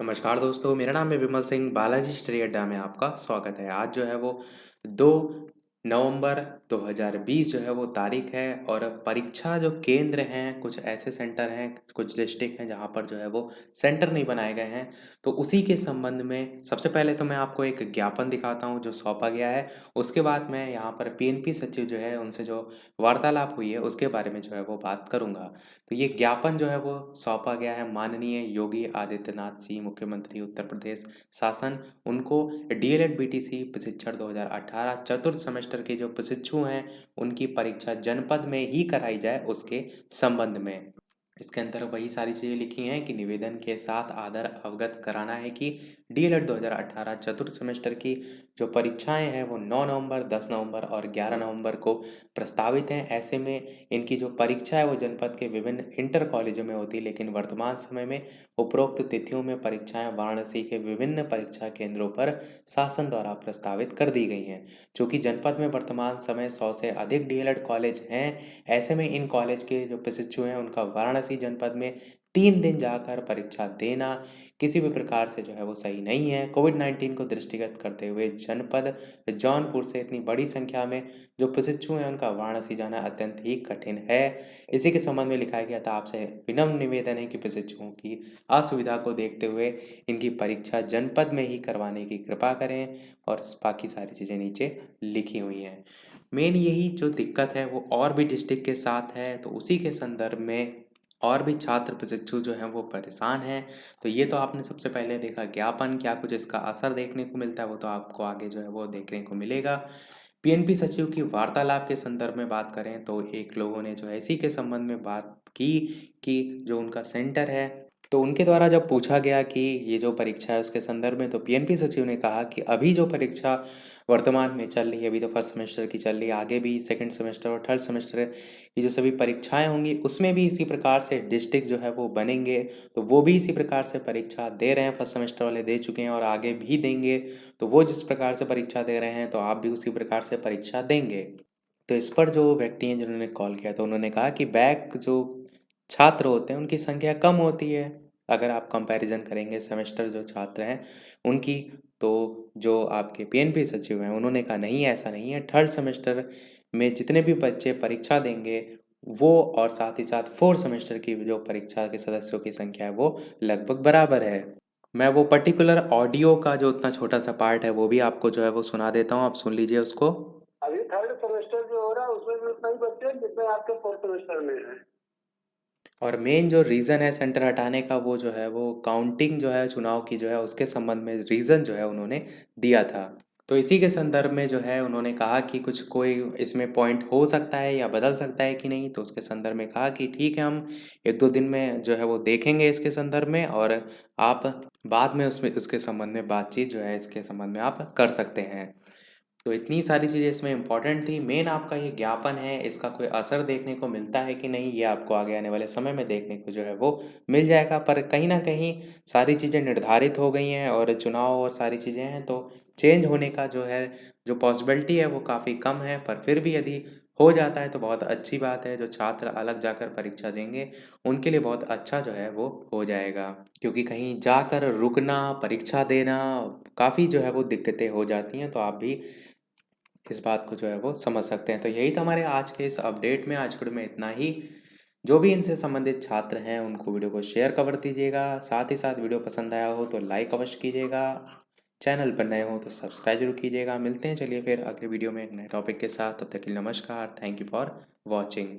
नमस्कार दोस्तों, मेरा नाम है विमल सिंह। बालाजी स्टडी अड्डा में आपका स्वागत है। आज जो है वो 2 नवंबर 2020 जो है वो तारीख है और परीक्षा जो केंद्र हैं, कुछ ऐसे सेंटर हैं, कुछ डिस्ट्रिक्ट हैं जहाँ पर जो है वो सेंटर नहीं बनाए गए हैं। तो उसी के संबंध में सबसे पहले तो मैं आपको एक ज्ञापन दिखाता हूँ जो सौंपा गया है। उसके बाद मैं यहाँ पर पीएनपी सचिव जो है उनसे जो वार्तालाप हुई है उसके बारे में जो है वो बात करूँगा। तो ये ज्ञापन जो है वो सौंपा गया है माननीय योगी आदित्यनाथ जी, मुख्यमंत्री उत्तर प्रदेश शासन। उनको डीएलएड बीटीसी प्रशिक्षण 2018 चतुर्थ सेमेस्टर के जो प्रशिक्षु हैं उनकी परीक्षा जनपद में ही कराई जाए उसके संबंध में। इसके अंदर वही सारी चीज़ें लिखी हैं कि निवेदन के साथ आदर अवगत कराना है कि डीएलएड 2018 चतुर्थ सेमेस्टर की जो परीक्षाएं हैं वो 9 नवंबर, 10 नवंबर और 11 नवंबर को प्रस्तावित हैं। ऐसे में इनकी जो परीक्षा है वो जनपद के विभिन्न इंटर कॉलेजों में होती है, लेकिन वर्तमान समय में उपरोक्त तिथियों में परीक्षाएं वाराणसी के विभिन्न परीक्षा केंद्रों पर शासन द्वारा प्रस्तावित कर दी गई हैं। चूँकि जनपद में वर्तमान समय 100 से अधिक डीएलएड कॉलेज हैं, ऐसे में इन कॉलेज के जो प्रशिक्षु हैं उनका वाराणसी जनपद में 3 दिन जाकर परीक्षा देना किसी भी प्रकार से जो है वो सही नहीं है। कोविड-19 को दृष्टिगत करते हुए जनपद जौनपुर से इतनी बड़ी संख्या में जो प्रशिक्षु हैं उनका वाराणसी जाना अत्यंत ही कठिन है। इसी के संबंध में लिखा गया था, आपसे विनम्र निवेदन है कि प्रशिक्षुओं की असुविधा को देखते हुए इनकी परीक्षा जनपद में ही करवाने की कृपा करें। और बाकी सारी चीज़ें नीचे लिखी हुई हैं। मेन यही जो दिक्कत है वो और भी डिस्ट्रिक्ट के साथ है, तो उसी के संदर्भ में और भी छात्र प्रशिक्षु जो हैं वो परेशान हैं। तो ये तो आपने सबसे पहले देखा ज्ञापन, क्या कुछ इसका असर देखने को मिलता है वो तो आपको आगे जो है वो देखने को मिलेगा। पीएनपी सचिव की वार्तालाप के संदर्भ में बात करें तो एक लोगों ने जो है इसी के संबंध में बात की कि जो उनका सेंटर है, तो उनके द्वारा जब पूछा गया कि ये जो परीक्षा है उसके संदर्भ में, तो पीएनपी सचिव ने कहा कि अभी जो परीक्षा वर्तमान में चल रही है, अभी तो फर्स्ट सेमेस्टर की चल रही है, आगे भी सेकंड सेमेस्टर और थर्ड सेमेस्टर की जो सभी परीक्षाएं होंगी उसमें भी इसी प्रकार से डिस्ट्रिक्ट जो है वो बनेंगे। तो वो भी इसी प्रकार से परीक्षा दे रहे हैं, फर्स्ट सेमेस्टर वाले दे चुके हैं और आगे भी देंगे। तो वो जिस प्रकार से परीक्षा दे रहे हैं तो आप भी उसी प्रकार से परीक्षा देंगे। तो इस पर जो व्यक्ति हैं जिन्होंने कॉल किया था उन्होंने कहा कि बैक जो छात्र होते हैं उनकी संख्या कम होती है, अगर आप कंपैरिजन करेंगे सेमेस्टर जो छात्र हैं उनकी। तो जो आपके पीएनपी सचिव हैं उन्होंने कहा नहीं, ऐसा नहीं है। थर्ड सेमेस्टर में जितने भी बच्चे परीक्षा देंगे वो और साथ ही साथ फोर्थ सेमेस्टर की जो परीक्षा के सदस्यों की संख्या है वो लगभग बराबर है। मैं वो पर्टिकुलर ऑडियो का जो उतना छोटा सा पार्ट है वो भी आपको जो है वो सुना देता हूँ, आप सुन लीजिए उसको। अभी थर्ड सेमेस्टर जो हो रहा है उसमें भी उतना ही बच्चे हैं जितने आपके फोर्थ सेमेस्टर में है। और मेन जो रीज़न है सेंटर हटाने का वो जो है वो काउंटिंग जो है चुनाव की जो है उसके संबंध में रीज़न जो है उन्होंने दिया था। तो इसी के संदर्भ में जो है उन्होंने कहा कि कुछ कोई इसमें पॉइंट हो सकता है या बदल सकता है कि नहीं, तो उसके संदर्भ में कहा कि ठीक है, हम 1-2 दिन में जो है वो देखेंगे इसके संदर्भ में और आप बाद में उसमें उसके संबंध में बातचीत जो है इसके संबंध में आप कर सकते हैं। तो इतनी सारी चीज़ें इसमें इम्पोर्टेंट थी। मेन आपका ये ज्ञापन है, इसका कोई असर देखने को मिलता है कि नहीं, ये आपको आगे आने वाले समय में देखने को जो है वो मिल जाएगा। पर कहीं न कहीं सारी चीज़ें निर्धारित हो गई हैं और चुनाव और सारी चीज़ें हैं, तो चेंज होने का जो है, जो पॉसिबिलिटी है वो काफ़ी कम है। पर फिर भी यदि हो जाता है तो बहुत अच्छी बात है। जो छात्र अलग जाकर परीक्षा देंगे, उनके लिए बहुत अच्छा जो है वो हो जाएगा। क्योंकि कहीं जाकर रुकना, परीक्षा देना, काफ़ी जो है वो दिक्कतें हो जाती हैं। तो आप भी इस बात को जो है वो समझ सकते हैं। तो यही था हमारे आज के इस अपडेट में। आज के वीडियो में इतना ही। जो भी इनसे संबंधित छात्र हैं उनको वीडियो को शेयर कर दीजिएगा। साथ ही साथ वीडियो पसंद आया हो तो लाइक अवश्य कीजिएगा। चैनल पर नए हो तो सब्सक्राइब जरूर कीजिएगा। मिलते हैं चलिए फिर अगले वीडियो में एक नए टॉपिक के साथ। तब तक के लिए नमस्कार। Thank you for watching.